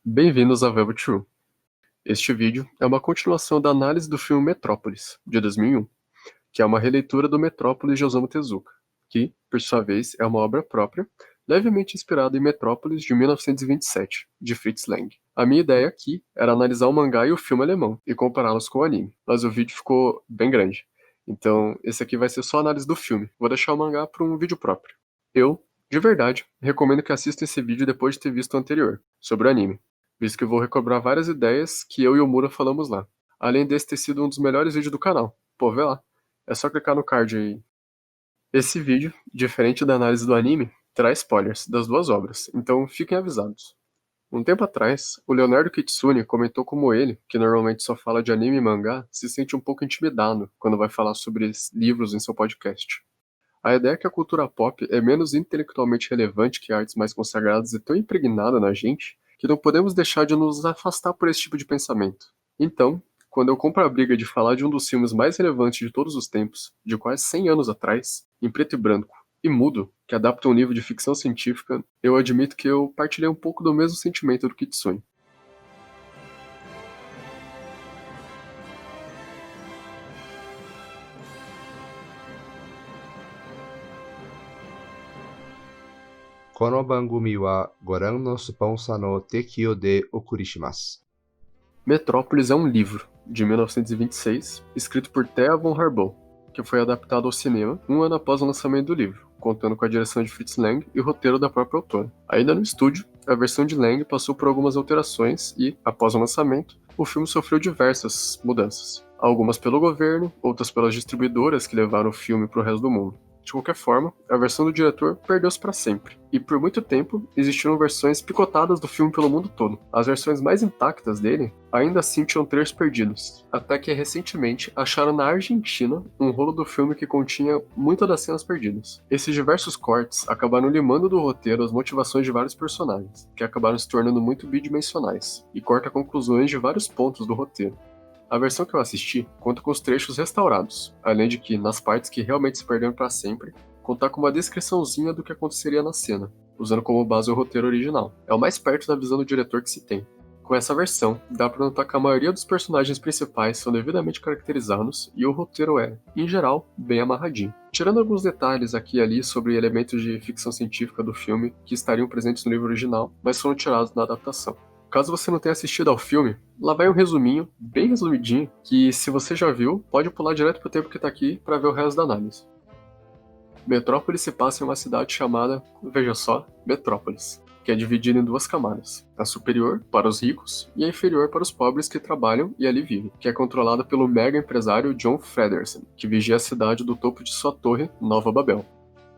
Bem-vindos a Velvet True. Este vídeo é uma continuação da análise do filme Metrópolis, de 2001, que é uma releitura do Metrópolis de Osamu Tezuka, que, por sua vez, é uma obra própria, levemente inspirada em Metrópolis de 1927, de Fritz Lang. A minha ideia aqui era analisar o mangá e o filme alemão e compará-los com o anime, mas o vídeo ficou bem grande. Então, esse aqui vai ser só a análise do filme. Vou deixar o mangá para um vídeo próprio. Eu, de verdade, recomendo que assista esse vídeo depois de ter visto o anterior, sobre o anime, visto que eu vou recobrar várias ideias que eu e o Mura falamos lá. Além desse ter sido um dos melhores vídeos do canal. Pô, vê lá. É só clicar no card aí. Esse vídeo, diferente da análise do anime, traz spoilers das duas obras, então fiquem avisados. Um tempo atrás, o Leonardo Kitsune comentou como ele, que normalmente só fala de anime e mangá, se sente um pouco intimidado quando vai falar sobre livros em seu podcast. A ideia é que a cultura pop é menos intelectualmente relevante que artes mais consagradas e tão impregnada na gente que não podemos deixar de nos afastar por esse tipo de pensamento. Então, quando eu compro a briga de falar de um dos filmes mais relevantes de todos os tempos, de quase 100 anos atrás, em preto e branco, e mudo, que adapta um livro de ficção científica, eu admito que eu partilhei um pouco do mesmo sentimento do Kitsune. Kono bangumi wa goran no sponsor no tekio de okurishimasu. Metrópolis é um livro, de 1926, escrito por Thea von Harbou, que foi adaptado ao cinema um ano após o lançamento do livro, contando com a direção de Fritz Lang e o roteiro da própria autora. Ainda no estúdio, a versão de Lang passou por algumas alterações e, após o lançamento, o filme sofreu diversas mudanças. Algumas pelo governo, outras pelas distribuidoras que levaram o filme para o resto do mundo. De qualquer forma, a versão do diretor perdeu-se para sempre, e por muito tempo existiram versões picotadas do filme pelo mundo todo. As versões mais intactas dele ainda assim tinham trechos perdidos, até que recentemente acharam na Argentina um rolo do filme que continha muitas das cenas perdidas. Esses diversos cortes acabaram limando do roteiro as motivações de vários personagens, que acabaram se tornando muito bidimensionais, e corta conclusões de vários pontos do roteiro. A versão que eu assisti conta com os trechos restaurados, além de que, nas partes que realmente se perderam para sempre, contar com uma descriçãozinha do que aconteceria na cena, usando como base o roteiro original. É o mais perto da visão do diretor que se tem. Com essa versão, dá para notar que a maioria dos personagens principais são devidamente caracterizados e o roteiro é, em geral, bem amarradinho. Tirando alguns detalhes aqui e ali sobre elementos de ficção científica do filme que estariam presentes no livro original, mas foram tirados na adaptação. Caso você não tenha assistido ao filme, lá vai um resuminho, bem resumidinho, que se você já viu, pode pular direto pro tempo que tá aqui para ver o resto da análise. Metrópolis se passa em uma cidade chamada, veja só, Metrópolis, que é dividida em duas camadas, a superior para os ricos e a inferior para os pobres que trabalham e ali vivem, que é controlada pelo mega empresário John Fredersen, que vigia a cidade do topo de sua torre, Nova Babel.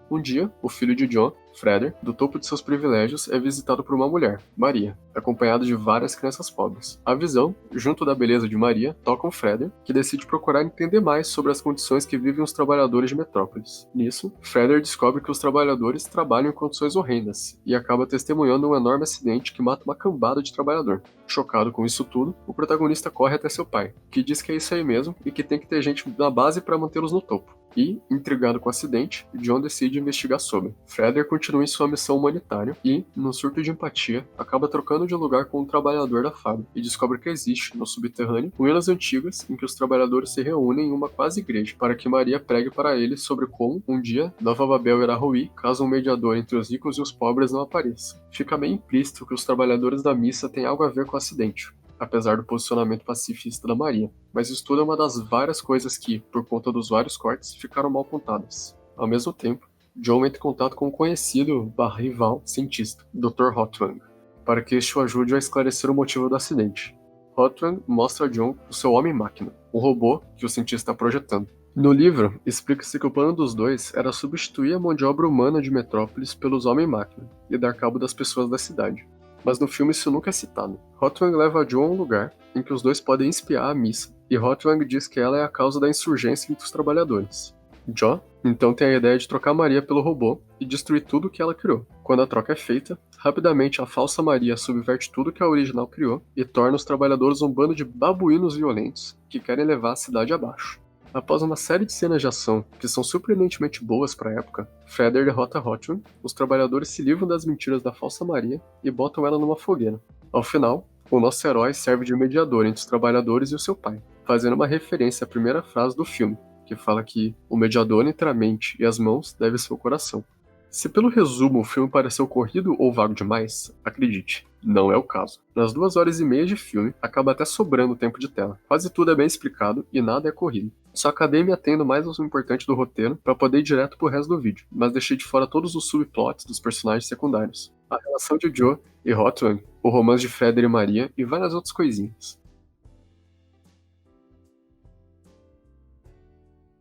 Um dia, o filho de John, Freder, do topo de seus privilégios, é visitado por uma mulher, Maria, acompanhada de várias crianças pobres. A visão, junto da beleza de Maria, toca o Freder, que decide procurar entender mais sobre as condições que vivem os trabalhadores de Metrópolis. Nisso, Freder descobre que os trabalhadores trabalham em condições horrendas e acaba testemunhando um enorme acidente que mata uma cambada de trabalhador. Chocado com isso tudo, o protagonista corre até seu pai, que diz que é isso aí mesmo e que tem que ter gente na base para mantê-los no topo. E, intrigado com o acidente, John decide investigar sobre. Freder continua em sua missão humanitária e, num surto de empatia, acaba trocando de lugar com um trabalhador da fábrica e descobre que existe, no subterrâneo, ruínas antigas em que os trabalhadores se reúnem em uma quase igreja para que Maria pregue para eles sobre como, um dia, Nova Babel irá ruir caso um mediador entre os ricos e os pobres não apareça. Fica meio implícito que os trabalhadores da missa têm algo a ver com o acidente, apesar do posicionamento pacifista da Maria, mas isso tudo é uma das várias coisas que, por conta dos vários cortes, ficaram mal contadas. Ao mesmo tempo, John entra em contato com um conhecido rival cientista, Dr. Hotwang, para que este o ajude a esclarecer o motivo do acidente. Hotwang mostra a John o seu Homem-Máquina, um robô que o cientista está projetando. No livro, explica-se que o plano dos dois era substituir a mão de obra humana de Metrópolis pelos Homem-Máquina e dar cabo das pessoas da cidade. Mas no filme isso nunca é citado. Hotwang leva John a um lugar em que os dois podem espiar a missa, e Hotwang diz que ela é a causa da insurgência entre os trabalhadores. John, então, tem a ideia de trocar Maria pelo robô e destruir tudo o que ela criou. Quando a troca é feita, rapidamente a falsa Maria subverte tudo que a original criou e torna os trabalhadores um bando de babuínos violentos que querem levar a cidade abaixo. Após uma série de cenas de ação que são surpreendentemente boas para a época, Freder derrota Hotwang, os trabalhadores se livram das mentiras da falsa Maria e botam ela numa fogueira. Ao final, o nosso herói serve de mediador entre os trabalhadores e o seu pai, fazendo uma referência à primeira frase do filme, que fala que o mediador entre a mente e as mãos deve ser o coração. Se pelo resumo o filme pareceu corrido ou vago demais, acredite, não é o caso. Nas 2 horas e meia de filme, acaba até sobrando tempo de tela. Quase tudo é bem explicado e nada é corrido. Só acabei me atendo mais ao importante do roteiro para poder ir direto pro resto do vídeo, mas deixei de fora todos os subplots dos personagens secundários. A relação de Joe e Hotwang, o romance de Feder e Maria e várias outras coisinhas.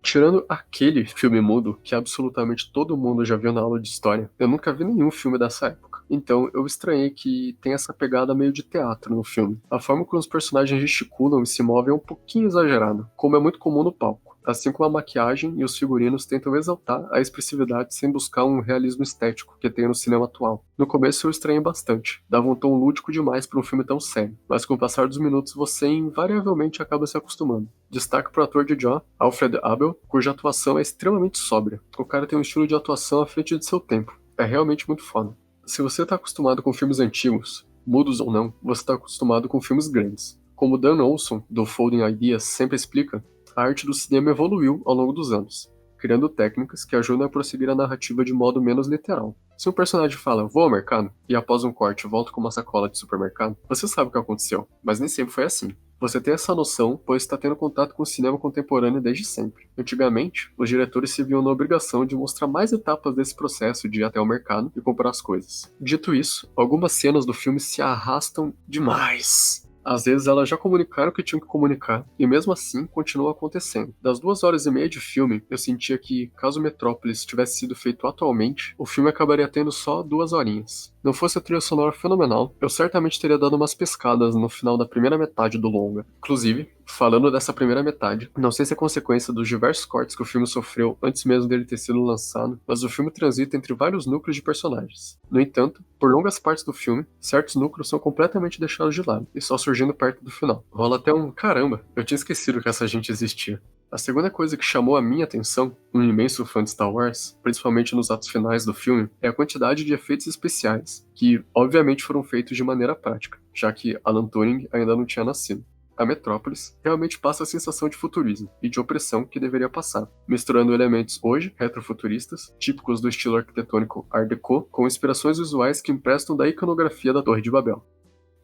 Tirando aquele filme mudo que absolutamente todo mundo já viu na aula de história, eu nunca vi nenhum filme dessa época. Então eu estranhei que tem essa pegada meio de teatro no filme. A forma como os personagens gesticulam e se movem é um pouquinho exagerada, como é muito comum no palco. Assim como a maquiagem e os figurinos tentam exaltar a expressividade sem buscar um realismo estético que tem no cinema atual. No começo eu estranhei bastante, dava um tom lúdico demais para um filme tão sério, mas com o passar dos minutos você invariavelmente acaba se acostumando. Destaque pro ator de John, Alfred Abel, cuja atuação é extremamente sóbria. O cara tem um estilo de atuação à frente de seu tempo. É realmente muito foda. Se você tá acostumado com filmes antigos, mudos ou não, você tá acostumado com filmes grandes. Como Dan Olson, do Folding Ideas, sempre explica, a arte do cinema evoluiu ao longo dos anos, criando técnicas que ajudam a prosseguir a narrativa de modo menos literal. Se um personagem fala, vou ao mercado, e após um corte volta com uma sacola de supermercado, você sabe o que aconteceu, mas nem sempre foi assim. Você tem essa noção, pois está tendo contato com o cinema contemporâneo desde sempre. Antigamente, os diretores se viam na obrigação de mostrar mais etapas desse processo de ir até o mercado e comprar as coisas. Dito isso, algumas cenas do filme se arrastam demais. Às vezes elas já comunicaram o que tinham que comunicar, e mesmo assim continua acontecendo. Das 2 horas e meia de filme, eu sentia que, caso Metrópolis tivesse sido feito atualmente, o filme acabaria tendo só 2 horinhas. Não fosse a trilha sonora fenomenal, eu certamente teria dado umas pescadas no final da primeira metade do longa. Inclusive, falando dessa primeira metade, não sei se é consequência dos diversos cortes que o filme sofreu antes mesmo dele ter sido lançado, mas o filme transita entre vários núcleos de personagens. No entanto, por longas partes do filme, certos núcleos são completamente deixados de lado, e só surgindo perto do final. Rola até um caramba, eu tinha esquecido que essa gente existia. A segunda coisa que chamou a minha atenção, um imenso fã de Star Wars, principalmente nos atos finais do filme, é a quantidade de efeitos especiais, que obviamente foram feitos de maneira prática, já que Alan Turing ainda não tinha nascido. A Metrópolis realmente passa a sensação de futurismo e de opressão que deveria passar, misturando elementos hoje retrofuturistas, típicos do estilo arquitetônico Art Deco, com inspirações visuais que emprestam da iconografia da Torre de Babel.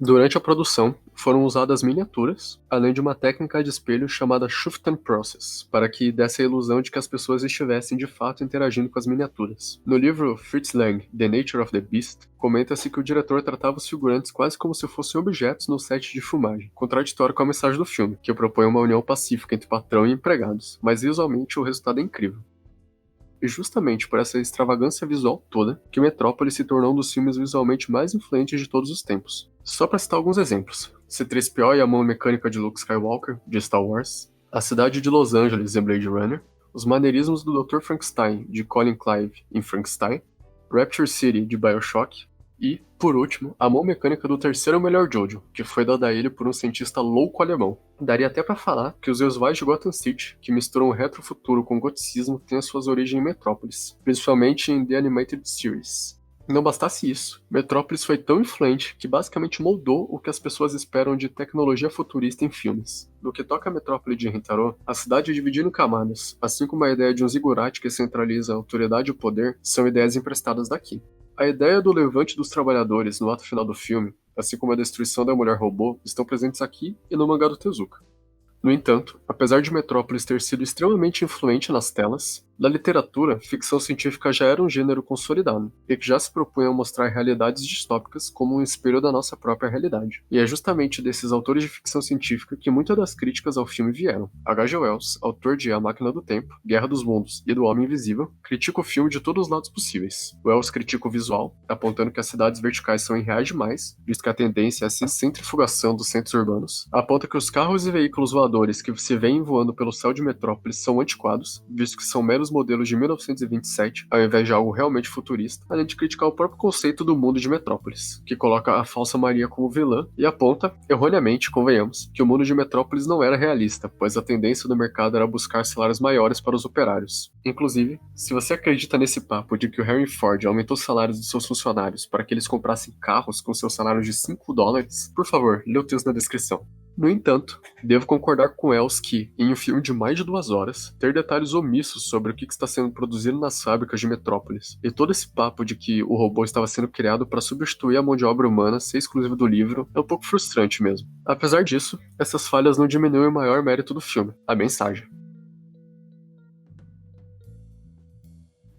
Durante a produção, foram usadas miniaturas, além de uma técnica de espelho chamada Schuften Process, para que desse a ilusão de que as pessoas estivessem de fato interagindo com as miniaturas. No livro Fritz Lang, The Nature of the Beast, comenta-se que o diretor tratava os figurantes quase como se fossem objetos no set de filmagem, contraditório com a mensagem do filme, que propõe uma união pacífica entre patrão e empregados, mas visualmente o resultado é incrível. E justamente por essa extravagância visual toda, que Metrópolis se tornou um dos filmes visualmente mais influentes de todos os tempos. Só para citar alguns exemplos: C-3PO e a mão mecânica de Luke Skywalker, de Star Wars, a cidade de Los Angeles em Blade Runner, os maneirismos do Dr. Frankenstein, de Colin Clive em Frankenstein, Rapture City, de BioShock, e, por último, a mão mecânica do terceiro melhor Jojo, que foi dada a ele por um cientista louco alemão. Daria até pra falar que os visuais de Gotham City, que misturam o retrofuturo com o goticismo, têm as suas origens em Metrópolis, principalmente em The Animated Series. Não bastasse isso, Metrópolis foi tão influente que basicamente moldou o que as pessoas esperam de tecnologia futurista em filmes. No que toca a Metrópole de Rintaro, a cidade é dividida em camadas, assim como a ideia de um zigurate que centraliza a autoridade e o poder, são ideias emprestadas daqui. A ideia do levante dos trabalhadores no ato final do filme, assim como a destruição da mulher robô, estão presentes aqui e no mangá do Tezuka. No entanto, apesar de Metrópolis ter sido extremamente influente nas telas, na literatura, ficção científica já era um gênero consolidado, e que já se propunha a mostrar realidades distópicas como um espelho da nossa própria realidade. E é justamente desses autores de ficção científica que muitas das críticas ao filme vieram. H.G. Wells, autor de A Máquina do Tempo, Guerra dos Mundos e do Homem Invisível, critica o filme de todos os lados possíveis. Wells critica o visual, apontando que as cidades verticais são irreais demais, visto que a tendência é a centrifugação dos centros urbanos. Aponta que os carros e veículos voadores que se veem voando pelo céu de Metrópolis são antiquados, visto que são meros primeiros modelos de 1927, ao invés de algo realmente futurista, além de criticar o próprio conceito do mundo de Metrópolis, que coloca a falsa Maria como vilã e aponta, erroneamente, convenhamos, que o mundo de Metrópolis não era realista, pois a tendência do mercado era buscar salários maiores para os operários. Inclusive, se você acredita nesse papo de que o Henry Ford aumentou os salários de seus funcionários para que eles comprassem carros com seus salários de $5, por favor, lê o texto na descrição. No entanto, devo concordar com Els que, em um filme de mais de 2 horas, ter detalhes omissos sobre o que está sendo produzido nas fábricas de Metrópolis, e todo esse papo de que o robô estava sendo criado para substituir a mão de obra humana ser exclusiva do livro, é um pouco frustrante mesmo. Apesar disso, essas falhas não diminuem o maior mérito do filme, a mensagem.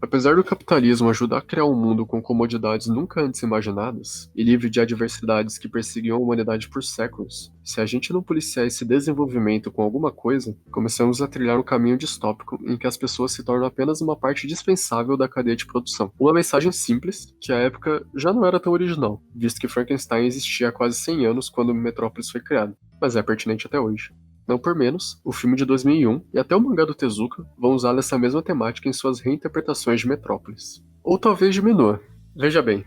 Apesar do capitalismo ajudar a criar um mundo com comodidades nunca antes imaginadas e livre de adversidades que perseguiam a humanidade por séculos, se a gente não policiar esse desenvolvimento com alguma coisa, começamos a trilhar um caminho distópico em que as pessoas se tornam apenas uma parte dispensável da cadeia de produção. Uma mensagem simples, que à época já não era tão original, visto que Frankenstein existia há quase 100 anos quando Metrópolis foi criado, mas é pertinente até hoje. Não por menos, o filme de 2001 e até o mangá do Tezuka vão usar essa mesma temática em suas reinterpretações de Metrópolis. Ou talvez diminua. Veja bem,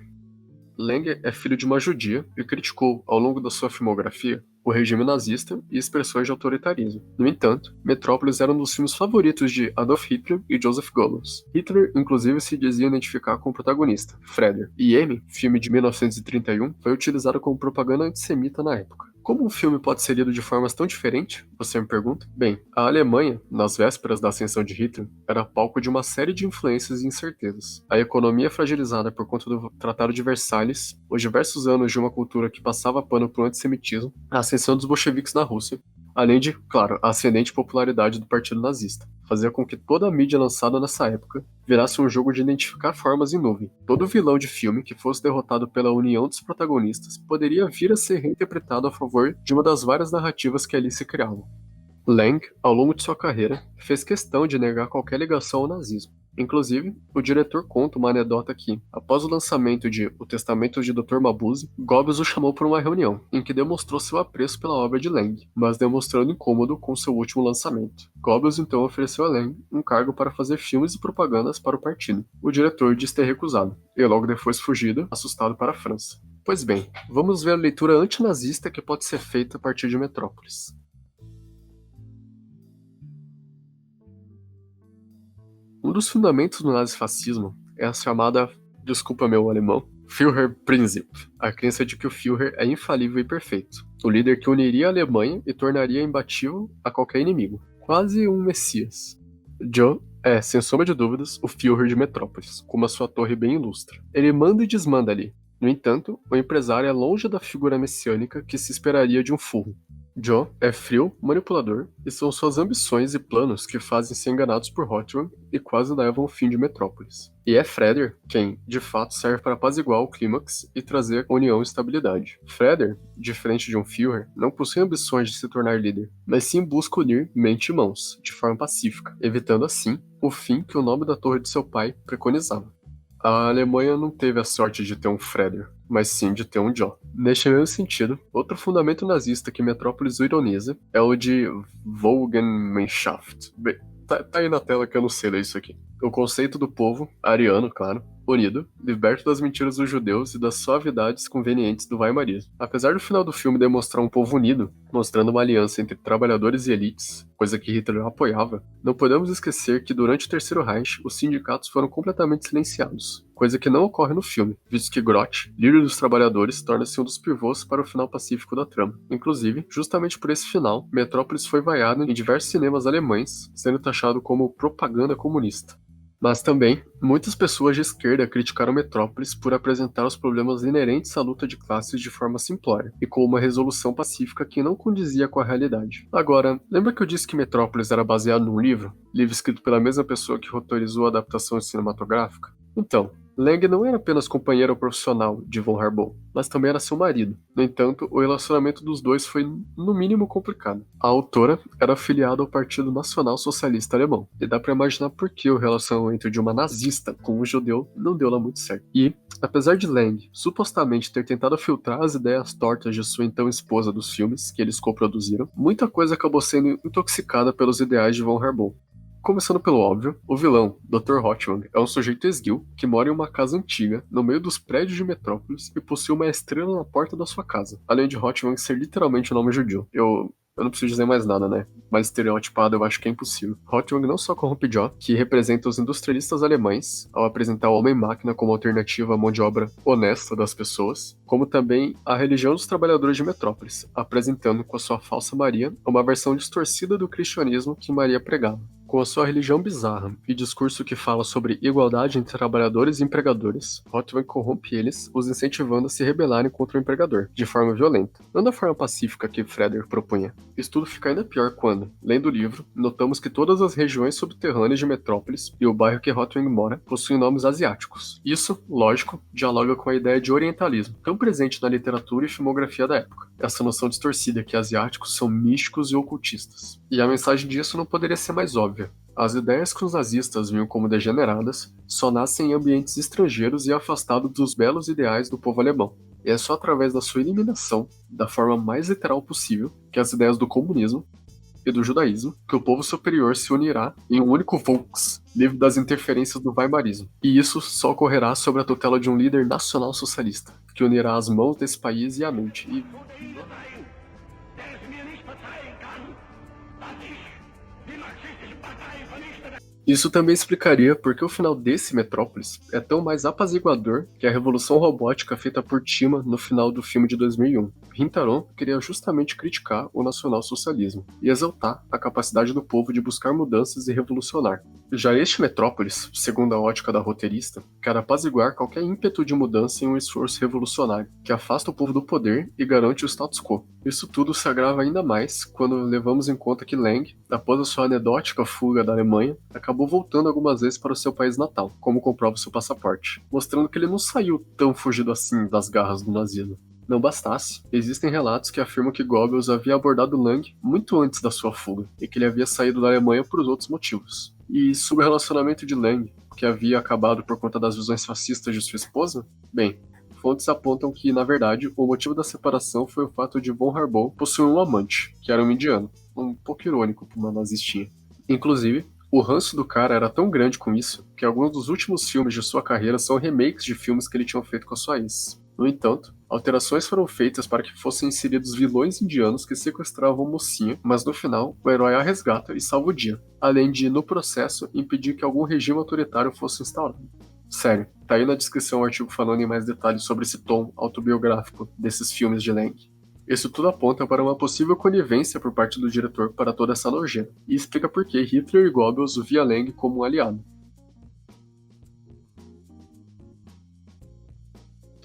Lang é filho de uma judia e criticou, ao longo da sua filmografia, o regime nazista e expressões de autoritarismo. No entanto, Metrópolis era um dos filmes favoritos de Adolf Hitler e Joseph Goebbels. Hitler, inclusive, se dizia identificar com o protagonista, Fredder, e M, filme de 1931, foi utilizado como propaganda antissemita na época. Como um filme pode ser lido de formas tão diferentes? Você me pergunta? Bem, a Alemanha, nas vésperas da ascensão de Hitler, era palco de uma série de influências e incertezas. A economia fragilizada por conta do Tratado de Versalhes, os diversos anos de uma cultura que passava pano para o antissemitismo, a ascensão dos bolcheviques na Rússia, além de, claro, a ascendente popularidade do partido nazista, fazia com que toda a mídia lançada nessa época virasse um jogo de identificar formas em nuvem. Todo vilão de filme que fosse derrotado pela união dos protagonistas poderia vir a ser reinterpretado a favor de uma das várias narrativas que ali se criavam. Lang, ao longo de sua carreira, fez questão de negar qualquer ligação ao nazismo. Inclusive, o diretor conta uma anedota que, após o lançamento de O Testamento de Dr. Mabuse, Goebbels o chamou para uma reunião, em que demonstrou seu apreço pela obra de Lang, mas demonstrando incômodo com seu último lançamento. Goebbels então ofereceu a Lang um cargo para fazer filmes e propagandas para o partido. O diretor disse ter recusado, e logo depois fugido, assustado para a França. Pois bem, vamos ver a leitura antinazista que pode ser feita a partir de Metrópolis. Um dos fundamentos do nazifascismo é a chamada, desculpa meu alemão, Führerprinzip, a crença de que o Führer é infalível e perfeito, o líder que uniria a Alemanha e tornaria imbatível a qualquer inimigo, quase um messias. Joe é, sem sombra de dúvidas, o Führer de Metrópolis, com uma sua torre bem ilustre. Ele manda e desmanda ali. No entanto, o empresário é longe da figura messiânica que se esperaria de um furro. Joe é frio, manipulador, e são suas ambições e planos que fazem ser enganados por Rotterdam e quase levam ao fim de Metrópolis. E é Fredder quem, de fato, serve para apaziguar o clímax e trazer união e estabilidade. Fredder, diferente de um Führer, não possui ambições de se tornar líder, mas sim busca unir mente e mãos, de forma pacífica, evitando assim o fim que o nome da torre de seu pai preconizava. A Alemanha não teve a sorte de ter um Fredder, mas sim de ter um Joe. Neste mesmo sentido, outro fundamento nazista que Metrópolis ironiza é o de Wohlgemeinschaft. Bem, tá aí na tela que eu não sei ler isso aqui. O conceito do povo, ariano, claro, unido, liberto das mentiras dos judeus e das suavidades convenientes do weimarismo. Apesar do final do filme demonstrar um povo unido, mostrando uma aliança entre trabalhadores e elites, coisa que Hitler apoiava, não podemos esquecer que durante o Terceiro Reich os sindicatos foram completamente silenciados, coisa que não ocorre no filme, visto que Groth, líder dos trabalhadores, torna-se um dos pivôs para o final pacífico da trama. Inclusive, justamente por esse final, Metrópolis foi vaiado em diversos cinemas alemães, sendo taxado como propaganda comunista. Mas também, muitas pessoas de esquerda criticaram Metrópolis por apresentar os problemas inerentes à luta de classes de forma simplória, e com uma resolução pacífica que não condizia com a realidade. Agora, lembra que eu disse que Metrópolis era baseado num livro escrito pela mesma pessoa que roteirizou a adaptação cinematográfica? Então, Lang não era apenas companheiro profissional de von Harbaugh, mas também era seu marido. No entanto, o relacionamento dos dois foi, no mínimo, complicado. A autora era afiliada ao Partido Nacional Socialista Alemão, e dá pra imaginar por que o relacionamento de uma nazista com um judeu não deu lá muito certo. E, apesar de Lang supostamente ter tentado filtrar as ideias tortas de sua então esposa dos filmes que eles coproduziram, muita coisa acabou sendo intoxicada pelos ideais de von Harbaugh. Começando pelo óbvio, o vilão, Dr. Hotwang, é um sujeito esguio que mora em uma casa antiga, no meio dos prédios de Metrópolis e possui uma estrela na porta da sua casa, além de Hotwang ser literalmente o nome judio. Eu não preciso dizer mais nada, né? Mas estereotipado eu acho que é impossível. Hotwang não só corrompe Job, que representa os industrialistas alemães, ao apresentar o homem-máquina como alternativa à mão de obra honesta das pessoas, como também a religião dos trabalhadores de Metrópolis, apresentando com a sua falsa Maria uma versão distorcida do cristianismo que Maria pregava. Com a sua religião bizarra e discurso que fala sobre igualdade entre trabalhadores e empregadores, Hotwang corrompe eles, os incentivando a se rebelarem contra o empregador, de forma violenta, não da forma pacífica que Frederick propunha. Isso tudo fica ainda pior quando, lendo o livro, notamos que todas as regiões subterrâneas de Metrópolis e o bairro que Hotwang mora possuem nomes asiáticos. Isso, lógico, dialoga com a ideia de orientalismo, tão presente na literatura e filmografia da época. Essa noção distorcida que asiáticos são místicos e ocultistas. E a mensagem disso não poderia ser mais óbvia. As ideias que os nazistas viam como degeneradas só nascem em ambientes estrangeiros e afastados dos belos ideais do povo alemão. E é só através da sua eliminação, da forma mais literal possível, que as ideias do comunismo e do judaísmo, que o povo superior se unirá em um único Volks, livre das interferências do weimarismo. E isso só ocorrerá sob a tutela de um líder nacional socialista, que unirá as mãos desse país e a mente. Isso também explicaria por que o final desse Metrópolis é tão mais apaziguador que a revolução robótica feita por Tima no final do filme de 2001. Rintaron queria justamente criticar o nacionalsocialismo e exaltar a capacidade do povo de buscar mudanças e revolucionar. Já este Metrópolis, segundo a ótica da roteirista, quer apaziguar qualquer ímpeto de mudança em um esforço revolucionário, que afasta o povo do poder e garante o status quo. Isso tudo se agrava ainda mais quando levamos em conta que Lang, após a sua anedótica fuga da Alemanha, acabou voltando algumas vezes para o seu país natal, como comprova seu passaporte, mostrando que ele não saiu tão fugido assim das garras do nazismo. Não bastasse, existem relatos que afirmam que Goebbels havia abordado Lang muito antes da sua fuga, e que ele havia saído da Alemanha por outros motivos. E sobre o relacionamento de Lang, que havia acabado por conta das visões fascistas de sua esposa? Bem, fontes apontam que, na verdade, o motivo da separação foi o fato de von Harbaugh possuir um amante, que era um indiano, um pouco irônico para uma nazistinha. Inclusive, o ranço do cara era tão grande com isso, que alguns dos últimos filmes de sua carreira são remakes de filmes que ele tinha feito com a sua ex. No entanto, alterações foram feitas para que fossem inseridos vilões indianos que sequestravam a mocinha, mas no final, o herói a resgata e salva o dia, além de, no processo, impedir que algum regime autoritário fosse instaurado. Sério, tá aí na descrição o artigo falando em mais detalhes sobre esse tom autobiográfico desses filmes de Lang. Isso tudo aponta para uma possível conivência por parte do diretor para toda essa nojeira, e explica por que Hitler e Goebbels via Lang como um aliado.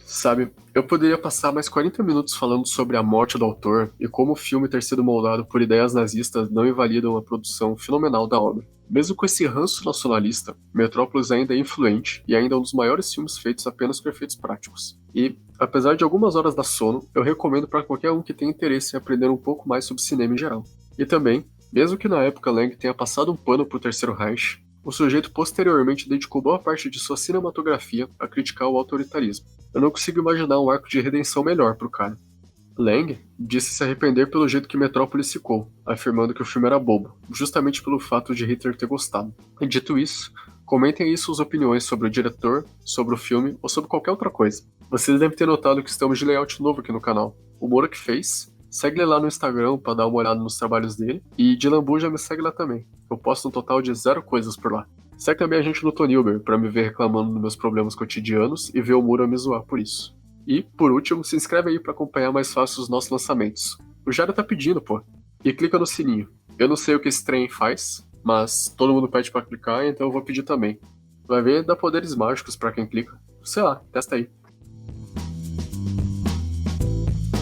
Sabe, eu poderia passar mais 40 minutos falando sobre a morte do autor e como o filme ter sido moldado por ideias nazistas não invalidam a produção fenomenal da obra. Mesmo com esse ranço nacionalista, Metrópolis ainda é influente e ainda é um dos maiores filmes feitos apenas com efeitos práticos. E, apesar de algumas horas dar sono, eu recomendo para qualquer um que tenha interesse em aprender um pouco mais sobre cinema em geral. E também, mesmo que na época Lang tenha passado um pano pro Terceiro Reich, o sujeito posteriormente dedicou boa parte de sua cinematografia a criticar o autoritarismo. Eu não consigo imaginar um arco de redenção melhor pro cara. Lang disse se arrepender pelo jeito que Metrópolis ficou, afirmando que o filme era bobo, justamente pelo fato de Hitler ter gostado. E dito isso, comentem aí suas opiniões sobre o diretor, sobre o filme ou sobre qualquer outra coisa. Vocês devem ter notado que estamos de layout novo aqui no canal. O Moura que fez. Segue ele lá no Instagram pra dar uma olhada nos trabalhos dele. E de Lambu já me segue lá também. Eu posto um total de 0 coisas por lá. Segue também a gente no Tonilber pra me ver reclamando dos meus problemas cotidianos e ver o Moura me zoar por isso. E, por último, se inscreve aí pra acompanhar mais fácil os nossos lançamentos. O Jairo tá pedindo, pô. E clica no sininho. Eu não sei o que esse trem faz, mas todo mundo pede pra clicar, então eu vou pedir também. Vai ver, dá poderes mágicos pra quem clica. Sei lá, testa aí.